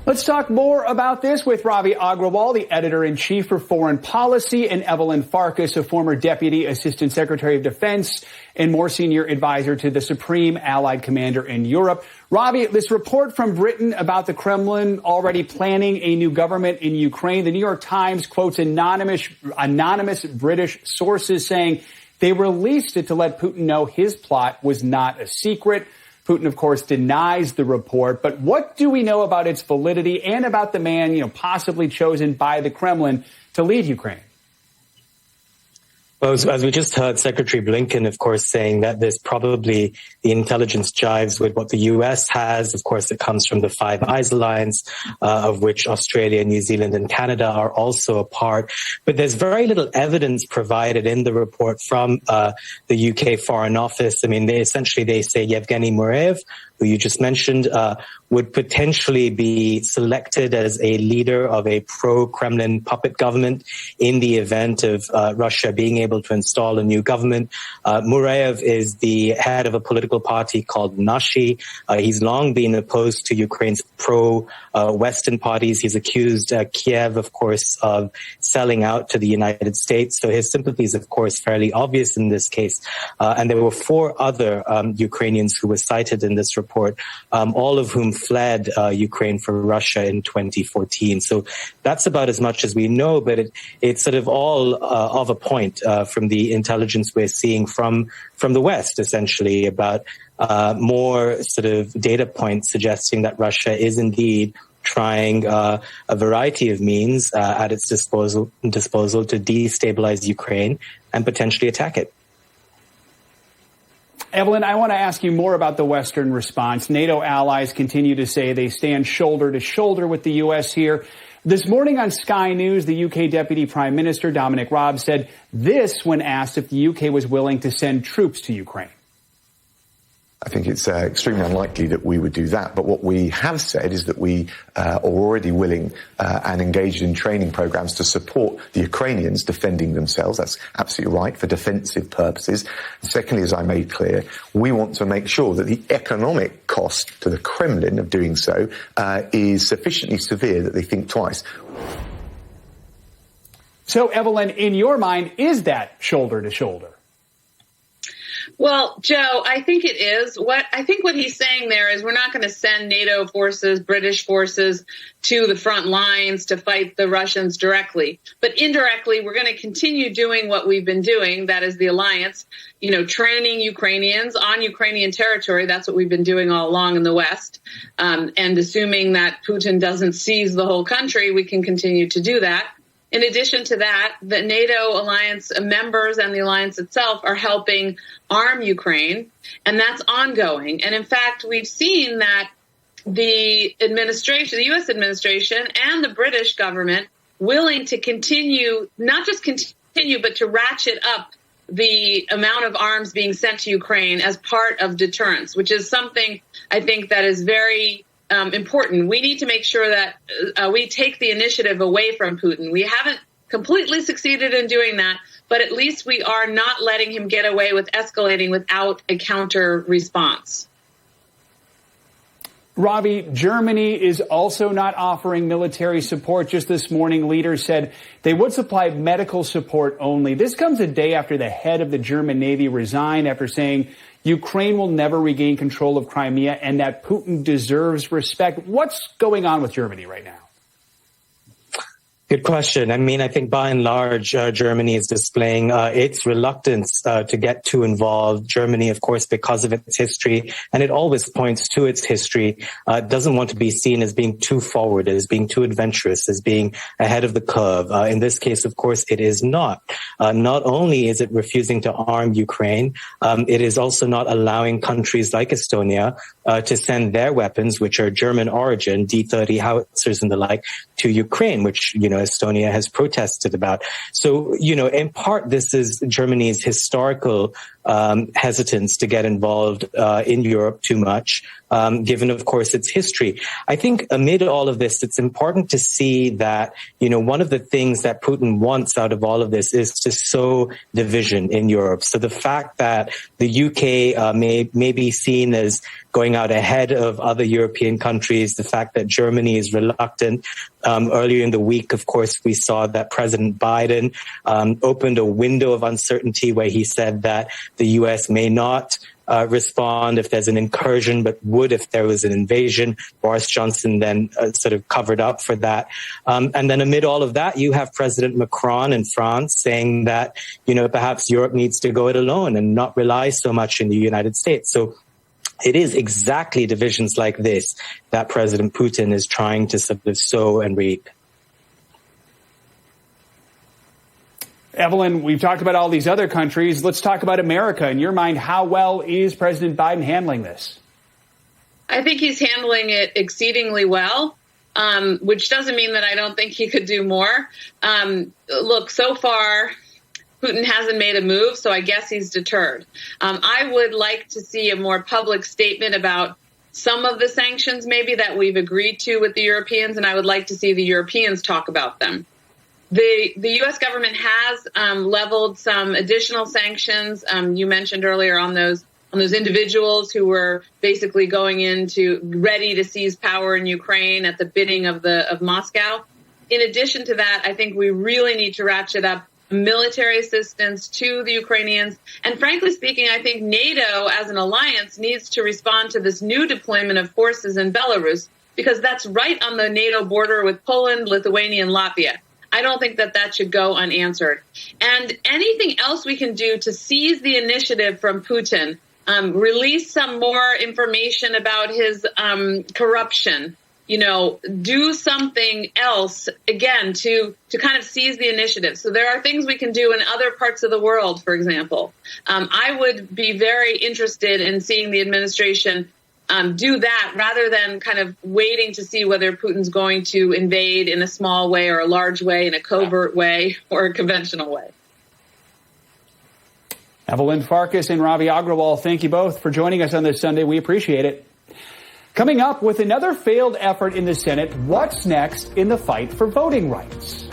Let's talk more about this with Ravi Agrawal, the editor-in-chief for Foreign Policy, and Evelyn Farkas, a former Deputy Assistant Secretary of Defense and more senior advisor to the Supreme Allied Commander in Europe. Ravi, this report from Britain about the Kremlin already planning a new government in Ukraine, the New York Times quotes anonymous British sources saying they released it to let Putin know his plot was not a secret. Putin, of course, denies the report. But what do we know about its validity and about the man, possibly chosen by the Kremlin to lead Ukraine? Well, as we just heard, Secretary Blinken, of course, saying that there's probably the intelligence jives with what the U.S. has. Of course, it comes from the Five Eyes Alliance, of which Australia, New Zealand, and Canada are also a part. But there's very little evidence provided in the report from the UK Foreign Office. I mean, they say Yevgeny Muraev, who you just mentioned, would potentially be selected as a leader of a pro-Kremlin puppet government in the event of Russia being able to install a new government. Muraev is the head of a political party called Nashi. He's long been opposed to Ukraine's pro-Western parties. He's accused Kiev, of course, of selling out to the United States. So his sympathies, of course, fairly obvious in this case. And there were 4 other Ukrainians who were cited in this report, all of whom fled Ukraine for Russia in 2014. So that's about as much as we know, but it's sort of all of a point from the intelligence we're seeing from the West, essentially, about more sort of data points suggesting that Russia is indeed trying a variety of means at its disposal to destabilize Ukraine and potentially attack it. Evelyn, I want to ask you more about the Western response. NATO allies continue to say they stand shoulder to shoulder with the U.S. here. This morning on Sky News, the UK Deputy Prime Minister, Dominic Raab, said this when asked if the UK was willing to send troops to Ukraine. I think it's extremely unlikely that we would do that. But what we have said is that we are already willing and engaged in training programs to support the Ukrainians defending themselves. That's absolutely right, for defensive purposes. And secondly, as I made clear, we want to make sure that the economic cost to the Kremlin of doing so is sufficiently severe that they think twice. So, Evelyn, in your mind, is that shoulder to shoulder? Well, Joe, I think it is. What he's saying there is we're not going to send NATO forces, British forces to the front lines to fight the Russians directly. But indirectly, we're going to continue doing what we've been doing. That is the alliance, training Ukrainians on Ukrainian territory. That's what we've been doing all along in the West. And assuming that Putin doesn't seize the whole country, we can continue to do that. In addition to that, the NATO alliance members and the alliance itself are helping arm Ukraine, and that's ongoing. And in fact, we've seen that the U.S. administration and the British government willing to continue, not just continue, but to ratchet up the amount of arms being sent to Ukraine as part of deterrence, which is something I think that is very important. We need to make sure that we take the initiative away from Putin. We haven't completely succeeded in doing that, but at least we are not letting him get away with escalating without a counter response. Ravi, Germany is also not offering military support. Just this morning, leaders said they would supply medical support only. This comes a day after the head of the German Navy resigned after saying Ukraine will never regain control of Crimea and that Putin deserves respect. What's going on with Germany right now? Good question. I mean, I think by and large, Germany is displaying its reluctance to get too involved. Germany, of course, because of its history, and it always points to its history, doesn't want to be seen as being too forward, as being too adventurous, as being ahead of the curve. In this case, of course, it is not. Not only is it refusing to arm Ukraine, it is also not allowing countries like Estonia to send their weapons, which are German origin, D-30 howitzers and the like, to Ukraine, which, Estonia has protested about. So, in part, this is Germany's historical hesitance to get involved in Europe too much, given, of course, its history. I think amid all of this, it's important to see that, one of the things that Putin wants out of all of this is to sow division in Europe. So the fact that the UK may be seen as going out ahead of other European countries, the fact that Germany is reluctant. Earlier in the week, of course, we saw that President Biden opened a window of uncertainty where he said that the US may not respond if there's an incursion, but would if there was an invasion. Boris Johnson then sort of covered up for that. And then amid all of that, you have President Macron in France saying that, perhaps Europe needs to go it alone and not rely so much in the United States. So it is exactly divisions like this that President Putin is trying to sort of sow and reap. Evelyn, we've talked about all these other countries. Let's talk about America. In your mind, how well is President Biden handling this? I think he's handling it exceedingly well, which doesn't mean that I don't think he could do more. Look, so far, Putin hasn't made a move, so I guess he's deterred. I would like to see a more public statement about some of the sanctions maybe that we've agreed to with the Europeans, and I would like to see the Europeans talk about them. The U.S. government has leveled some additional sanctions. You mentioned earlier on those individuals who were basically going into ready to seize power in Ukraine at the bidding of Moscow. In addition to that, I think we really need to ratchet up military assistance to the Ukrainians. And frankly speaking, I think NATO as an alliance needs to respond to this new deployment of forces in Belarus, because that's right on the NATO border with Poland, Lithuania, and Latvia. I don't think that should go unanswered. And anything else we can do to seize the initiative from Putin, release some more information about his corruption, do something else, again, to kind of seize the initiative. So there are things we can do in other parts of the world, for example. I would be very interested in seeing the administration do that rather than kind of waiting to see whether Putin's going to invade in a small way or a large way, in a covert way or a conventional way. Evelyn Farkas and Ravi Agrawal, thank you both for joining us on this Sunday. We appreciate it. Coming up, with another failed effort in the Senate, what's next in the fight for voting rights?